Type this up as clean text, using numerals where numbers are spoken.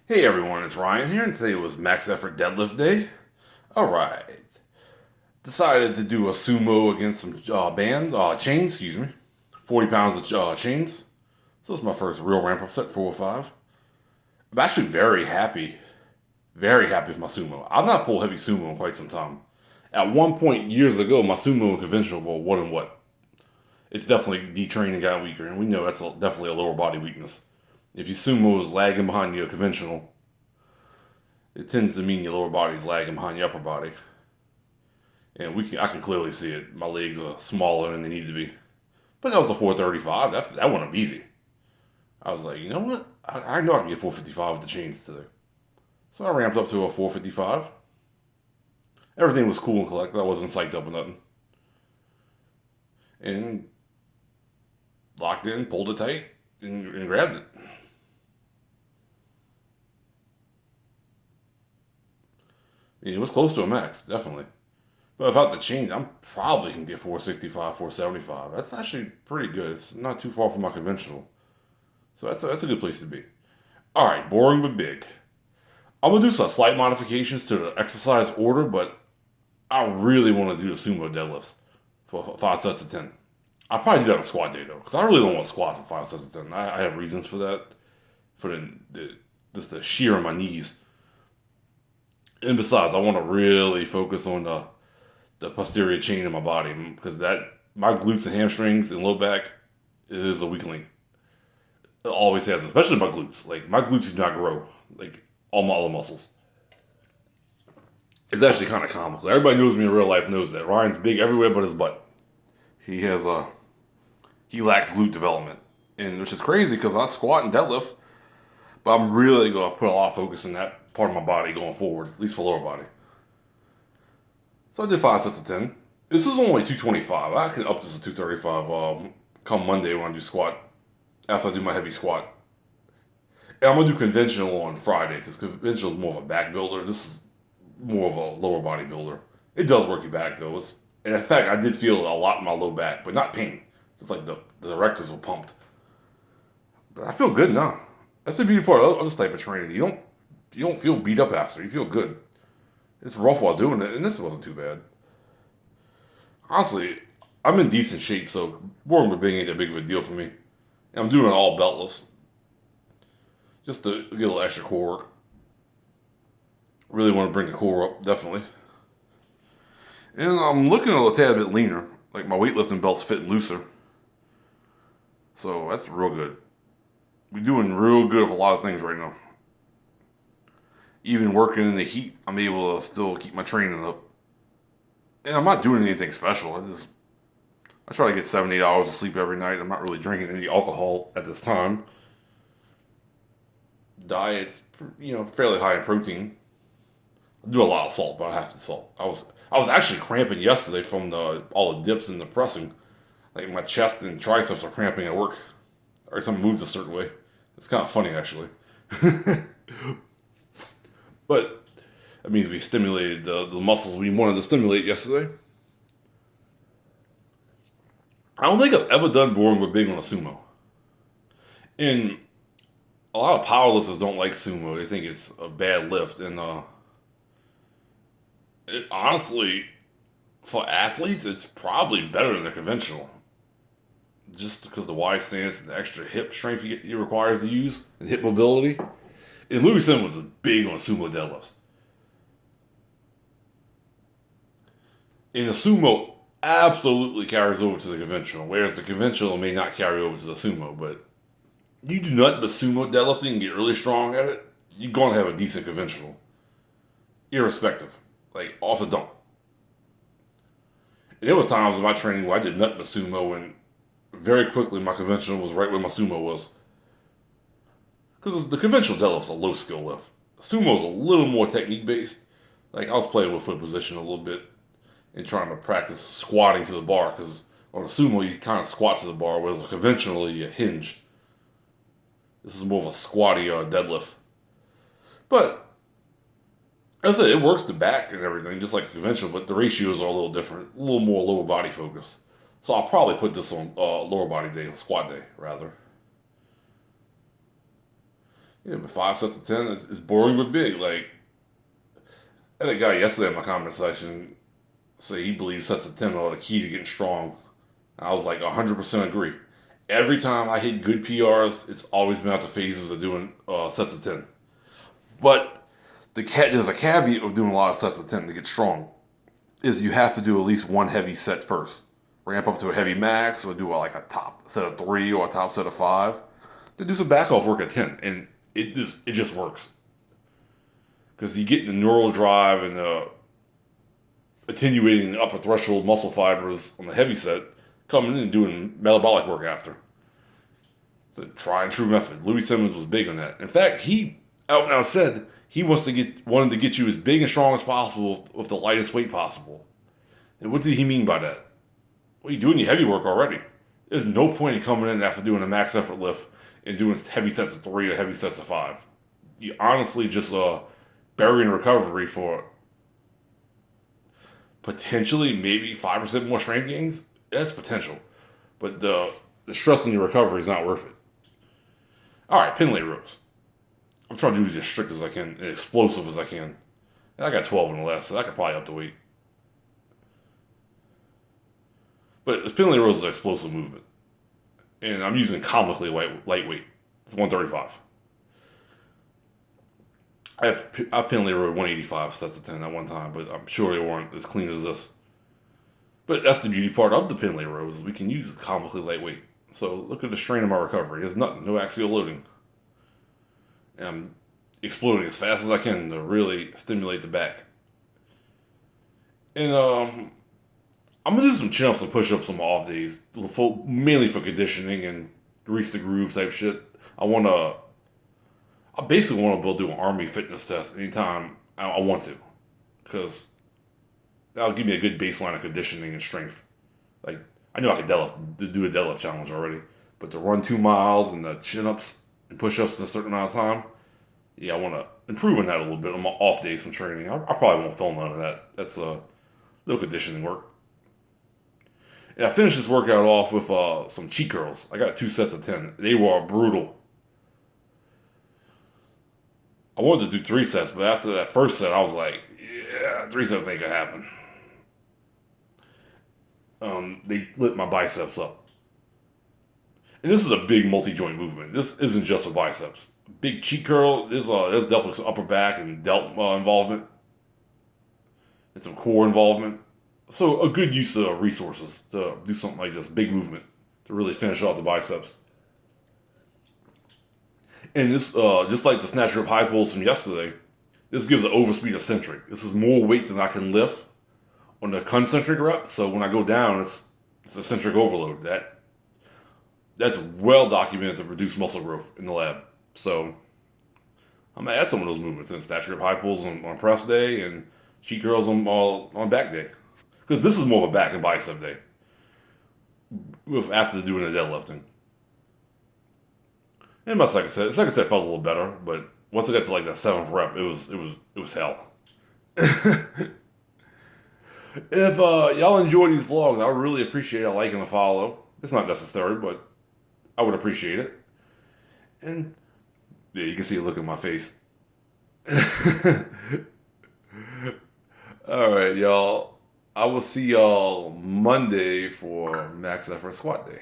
Hey everyone, it's Ryan here, and today was max effort deadlift day. Alright. Decided to do a sumo against some chains, 40 pounds of chains. So it's my first real ramp up set, 405. I'm actually very happy with my sumo. I've not pulled heavy sumo in quite some time. At one point years ago, my sumo and conventional were what and what. It's definitely detrained and got weaker, and we know that's definitely a lower body weakness. If your sumo is lagging behind your conventional, it tends to mean your lower body's lagging behind your upper body. And I can clearly see it. My legs are smaller than they need to be. But that was a 435. That went up easy. I was like, you know what? I know I can get 455 with the chains today. So I ramped up to a 455. Everything was cool and collected. I wasn't psyched up or nothing. And locked in, pulled it tight, and grabbed it. And it was close to a max, definitely. But without the change, I'm probably can get 465, 475. That's actually pretty good. It's not too far from my conventional. So that's a good place to be. All right, boring but big. I'm going to do some slight modifications to the exercise order, but I really want to do the sumo deadlifts for 5 sets of 10. I'll probably do that on squat day, though, because I really don't want to squat for 5 sets of 10. I have reasons for that, for just the shear on my knees. And besides, I want to really focus on the posterior chain of my body because that my glutes and hamstrings and low back is a weak link. It always has, especially my glutes. Like my glutes do not grow like all my other muscles. It's actually kind of comical. Everybody knows me in real life knows that Ryan's big everywhere but his butt. He has he lacks glute development, and which is crazy because I squat and deadlift, but I'm really gonna put a lot of focus in that part of my body going forward, at least for lower body. So I did 5 sets of 10. This is only 225. I can up this to 235 come Monday when I do squat, after I do my heavy squat. And I'm going to do conventional on Friday because conventional is more of a back builder. This is more of a lower body builder. It does work your back though. And in fact, I did feel a lot in my low back, but not pain. It's like the erectors were pumped. But I feel good now. That's the beauty part of this type of training. You don't feel beat up after. You feel good. It's rough while doing it, and this wasn't too bad. Honestly, I'm in decent shape, so boring but big ain't that big of a deal for me. And I'm doing it all beltless, just to get a little extra core work. Really want to bring the core up, definitely. And I'm looking a tad bit leaner, like my weightlifting belt's fitting looser. So that's real good. We're doing real good with a lot of things right now. Even working in the heat, I'm able to still keep my training up. And I'm not doing anything special. I try to get 7 8 hours of sleep every night. I'm not really drinking any alcohol at this time. Diet's fairly high in protein. I do a lot of salt, but I have to salt. I was actually cramping yesterday from all the dips and the pressing. Like my chest and triceps are cramping at work. Every time I move a certain way. It's kind of funny actually. But that means we stimulated the muscles we wanted to stimulate yesterday. I don't think I've ever done boring but big on a sumo. And a lot of powerlifters don't like sumo. They think it's a bad lift. And honestly, for athletes, it's probably better than the conventional. Just because the wide stance and the extra hip strength it requires to use, and hip mobility. And Louis Simmons is big on sumo deadlifts. And the sumo absolutely carries over to the conventional, whereas the conventional may not carry over to the sumo. But you do nothing but sumo deadlifting and get really strong at it, you're going to have a decent conventional, irrespective, like off the dump. And there were times in my training where I did nothing but sumo, and very quickly my conventional was right where my sumo was. Because the conventional deadlift's a low skill lift. Sumo's a little more technique based. Like I was playing with foot position a little bit and trying to practice squatting to the bar because on a sumo you kind of squat to the bar, whereas conventionally you hinge. This is more of a squatty deadlift. But as I said, it works the back and everything, just like conventional, but the ratios are a little different, a little more lower body focus. So I'll probably put this on lower body day, squat day, rather. Yeah, but 5 sets of 10 is boring but big. Like, I had a guy yesterday in my comment section say he believes sets of 10 are the key to getting strong. I was like 100% agree. Every time I hit good PRs, it's always been after phases of doing sets of 10. But there's a caveat of doing a lot of sets of 10 to get strong, is you have to do at least one heavy set first. Ramp up to a heavy max, or do like a top set of 3 or a top set of 5. Then do some back off work at 10, and it just works. Because you get the neural drive and attenuating the upper threshold muscle fibers on the heavy set, coming in and doing metabolic work after. It's a tried and true method. Louis Simmons was big on that. In fact, he out and out said he wanted to get you as big and strong as possible with the lightest weight possible. And what did he mean by that? Well, you're doing your heavy work already. There's no point in coming in after doing a max effort lift and doing heavy sets of 3 or heavy sets of 5. You honestly just burying recovery for potentially maybe 5% more strength gains. That's potential. But the stress on your recovery is not worth it. All right, Pendlay rows. I'm trying to do these as strict as I can, and explosive as I can. And I got 12 in the last, so I could probably up the weight. But Pendlay rows is an explosive movement. And I'm using comically lightweight. It's 135. I've Pendlay rowed 185 sets of 10 at one time, but I'm sure they weren't as clean as this. But that's the beauty part of the Pendlay rows, is we can use comically lightweight. So look at the strain of my recovery. There's nothing, no axial loading. And I'm exploding as fast as I can to really stimulate the back. And I'm gonna do some chin-ups and push-ups on my off days, mainly for conditioning and grease the groove type shit. I basically want to be able to do an army fitness test anytime I want to, because that'll give me a good baseline of conditioning and strength. Like, I know I could do a deadlift challenge already, but to run 2 miles and the chin-ups and push-ups in a certain amount of time, yeah, I want to improve on that a little bit on my off days from training. I probably won't film none of that. That's a little conditioning work. And I finished this workout off with some cheat curls. I got 2 sets of 10. They were brutal. I wanted to do 3 sets, but after that first set, I was like, yeah, 3 sets ain't gonna happen. They lit my biceps up. And this is a big multi-joint movement. This isn't just for biceps. Big cheat curl, there's definitely some upper back and delt involvement. And some core involvement. So a good use of resources to do something like this, big movement, to really finish off the biceps. And this, just like the snatch grip high pulls from yesterday, this gives an overspeed eccentric. This is more weight than I can lift on the concentric rep. So when I go down, it's eccentric overload. That's well documented to reduce muscle growth in the lab. So I'm gonna add some of those movements in snatch grip high pulls on press day and cheat curls on back day, because this is more of a back and bicep day. After doing the deadlifting. And my second set felt a little better, but once I got to like that 7th rep, it was hell. If y'all enjoy these vlogs, I would really appreciate a like and a follow. It's not necessary, but I would appreciate it. And yeah, you can see a look in my face. All right, y'all. I will see y'all Monday for Max Effort Squat Day.